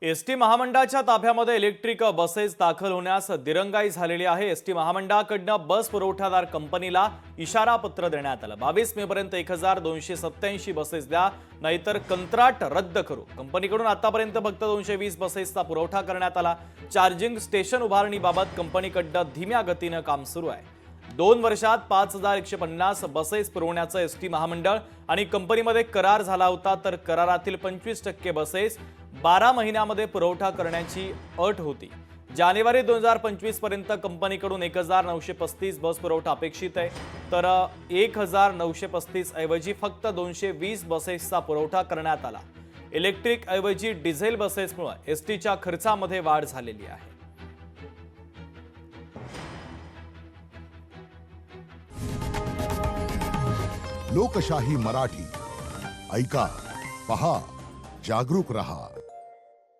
ST महामंडळाच्या ताफ्यामध्ये electric buses दाखल होण्यास दिरंगाई झालेली आहे। एसटी महामंडळाकडून बस पुरवठादार कंपनीला इशारा पत्र देण्यात आलं। 22 मे पर्यंत 1287 बसेस द्या, नाहीतर कंत्राट रद्द करू। कंपनीकडून आतापर्यंत फक्त 220 बसेसचा पुरवठा करण्यात आला। चार्जिंग स्टेशन उभारणीबाबत कंपनीकडून धीम्या गतीने काम सुरू आहे। 2 वर्षात 5150 बसेस पुरवण्याचं एसटी महामंडळ आणि कंपनीमध्ये करार झाला होता, तर करारातील 25% बसेस 12 महिन्यामध्ये पुरवठा करण्याची अट होती। जानेवारी 2025 पर्यंत कंपनीकडून 1935 बस पुरवठा अपेक्षित आहे, तर 1935 ऐवजी फक्त 220 बसेसचा पुरवठा करण्यात आला। इलेक्ट्रिक ऐवजी डिझेल बसेसमुळे एसटीच्या खर्चामध्ये वाढ झालेली आहे। लोकशाही मराठी ऐका, पहा, जागरूक रहा।